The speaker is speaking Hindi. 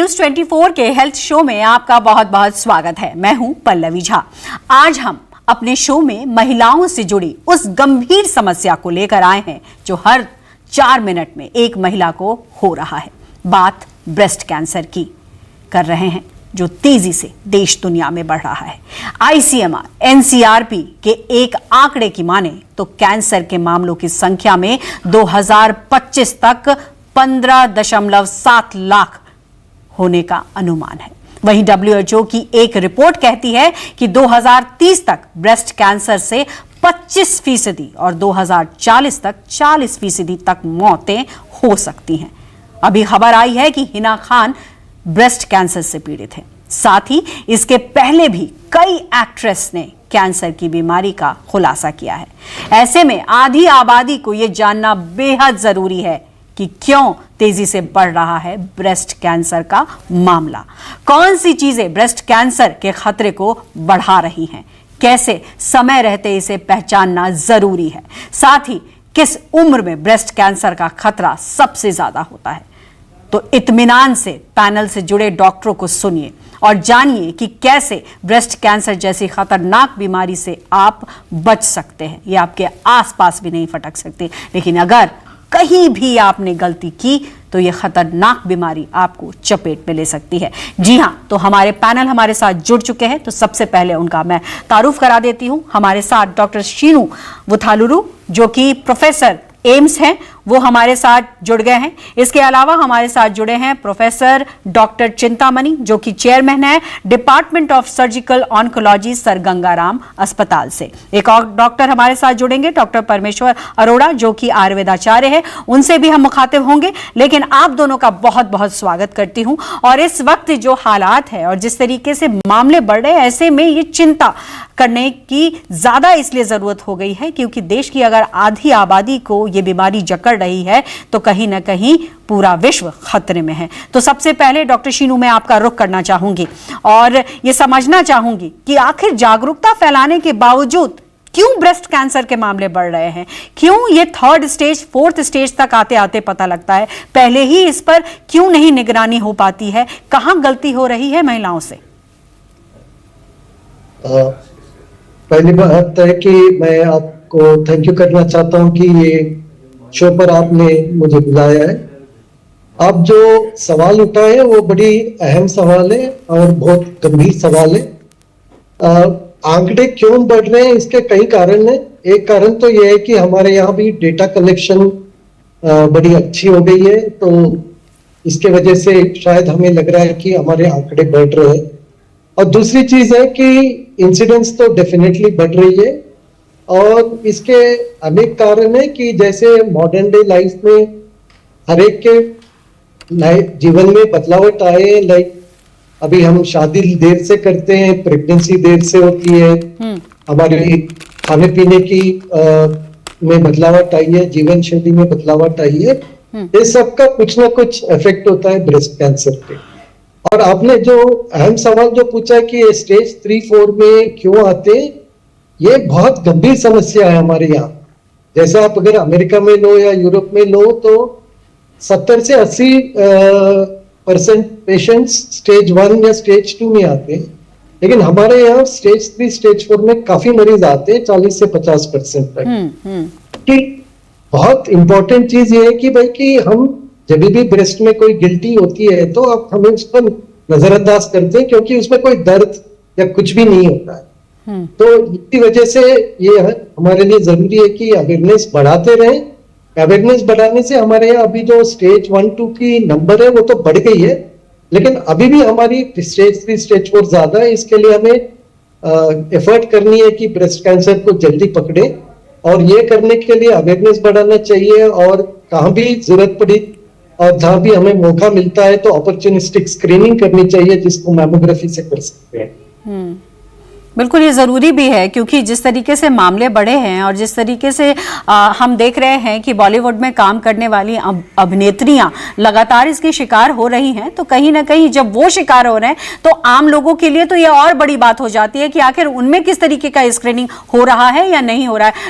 न्यूज 24 के हेल्थ शो में आपका बहुत बहुत स्वागत है। मैं हूं पल्लवी झा। आज हम अपने शो में महिलाओं से जुड़ी उस गंभीर समस्या को लेकर आए हैं जो हर 4 मिनट में एक महिला को हो रहा है। बात ब्रेस्ट कैंसर की कर रहे हैं जो तेजी से देश दुनिया में बढ़ रहा है। ICMR NCRP के एक आंकड़े की माने तो कैंसर के मामलों की संख्या में 2025 तक 15.7 लाख होने का अनुमान है। वहीं WHO की एक रिपोर्ट कहती है कि 2030 तक ब्रेस्ट कैंसर से 25% और 2040 तक 40% तक मौतें हो सकती हैं। अभी खबर आई है कि हिना खान ब्रेस्ट कैंसर से पीड़ित है। साथ ही इसके पहले भी कई एक्ट्रेस ने कैंसर की बीमारी का खुलासा किया है। ऐसे में आधी आबादी को यह जानना बेहद जरूरी है कि क्यों तेजी से बढ़ रहा है ब्रेस्ट कैंसर का मामला। कौन सी चीजें ब्रेस्ट कैंसर के खतरे को बढ़ा रही हैं, कैसे समय रहते इसे पहचानना जरूरी है, साथ ही किस उम्र में ब्रेस्ट कैंसर का खतरा सबसे ज्यादा होता है। तो इत्मीनान से पैनल से जुड़े डॉक्टरों को सुनिए और जानिए कि कैसे ब्रेस्ट कैंसर जैसी खतरनाक बीमारी से आप बच सकते हैं। ये आपके आसपास भी नहीं फटक सकती, लेकिन अगर कहीं भी आपने गलती की तो यह खतरनाक बीमारी आपको चपेट में ले सकती है। जी हां, तो हमारे पैनल हमारे साथ जुड़ चुके हैं। तो सबसे पहले उनका मैं तारुफ करा देती हूं। हमारे साथ डॉक्टर शीनू वुथालुरु जो कि प्रोफेसर एम्स हैं, वो हमारे साथ जुड़ गए हैं। इसके अलावा हमारे साथ जुड़े हैं प्रोफेसर डॉक्टर चिंतामणि जो कि चेयरमैन है department of surgical oncology sir Gangaram अस्पताल से। एक और डॉक्टर हमारे साथ जुड़ेंगे, डॉक्टर परमेश्वर अरोड़ा जो कि आयुर्वेदाचार्य है। उनसे भी हम मुखातिब होंगे, लेकिन आप दोनों का बहुत बहुत स्वागत करती हूं। और इस वक्त जो हालात है और जिस तरीके से मामले बढ़ रहे हैं, ऐसे में ये चिंता करने की ज्यादा इसलिए जरूरत हो गई है क्योंकि देश की अगर आधी आबादी को ये बीमारी जकड़ रही है तो कहीं ना कहीं पूरा विश्व खतरे में है। तो सबसे पहले डॉक्टर शीनू मैं आपका रुख करना चाहूंगी और ये समझना चाहूंगी कि आखिर जागरूकता फैलाने के बावजूद क्यों ब्रेस्ट कैंसर के मामले बढ़ रहे हैं, क्यों ये 3rd स्टेज 4th स्टेज तक आते आते पता लगता है, पहले ही इस पर क्यों नहीं निगरानी हो पाती है, कहां गलती हो रही है महिलाओं से? पहली बात है कि मैं आपको थैंक यू करना चाहता हूं कि ये शो पर आपने मुझे बुलाया है। आप जो सवाल उठाए वो बड़ी अहम सवाल है और बहुत गंभीर सवाल है। आंकड़े क्यों बढ़ रहे हैं, इसके कई कारण हैं। एक कारण तो यह है कि हमारे यहाँ भी डेटा कलेक्शन बड़ी अच्छी हो गई है, तो इसके वजह से शायद हमें लग रहा है कि हमारे आंकड़े बढ़ रहे हैं। और दूसरी चीज है कि इंसिडेंस तो डेफिनेटली बढ़ रही है और इसके अनेक कारण है कि जैसे मॉडर्न डे लाइफ में हर एक के जीवन में बदलावट आए। लाइक अभी हम शादी देर से करते हैं, प्रेगनेंसी देर से होती है, हमारे खाने पीने की में बदलावट आई है, जीवन शैली में बदलावट आई है। ये सबका कुछ ना कुछ इफेक्ट होता है ब्रेस्ट कैंसर पे। और आपने जो अहम सवाल जो पूछा कि ये स्टेज 3-4 में क्यों आते, ये बहुत गंभीर समस्या है हमारे यहाँ। जैसे आप अगर अमेरिका में लो या यूरोप में लो तो 70 से 80% पेशेंट्स स्टेज 1 या स्टेज 2 में आते हैं, लेकिन हमारे यहाँ स्टेज 3 स्टेज 4 में काफी मरीज आते हैं 40 से 50% तक। कि बहुत इंपॉर्टेंट चीज ये है कि भाई कि हम जब भी ब्रेस्ट में कोई गिल्टी होती है तो आप हमें उस पर नजरअंदाज करते हैं क्योंकि उसमें कोई दर्द या कुछ भी नहीं होता है। तो इसी वजह से ये हमारे लिए जरूरी है कि अवेयरनेस बढ़ाते रहें। अवेयरनेस बढ़ाने से हमारे यहाँ अभी जो स्टेज 1-2 की नंबर है वो तो बढ़ गई है, लेकिन अभी भी हमारी स्टेज 3 स्टेज 4 ज्यादा है। इसके लिए हमें एफर्ट करनी है कि ब्रेस्ट कैंसर को जल्दी पकड़े और ये करने के लिए अवेयरनेस बढ़ाना चाहिए। और कहाँ भी जरूरत पड़ी और जहां भी हमें मौका मिलता है तो अपॉर्चुनिस्टिक स्क्रीनिंग करनी चाहिए, जिसको मैमोग्राफी से कर सकते हैं। बिल्कुल ये ज़रूरी भी है क्योंकि जिस तरीके से मामले बढ़े हैं और जिस तरीके से हम देख रहे हैं कि बॉलीवुड में काम करने वाली अभिनेत्रियां लगातार इसके शिकार हो रही हैं, तो कहीं ना कहीं जब वो शिकार हो रहे हैं तो आम लोगों के लिए तो ये और बड़ी बात हो जाती है कि आखिर उनमें किस तरीके का स्क्रीनिंग हो रहा है या नहीं हो रहा है।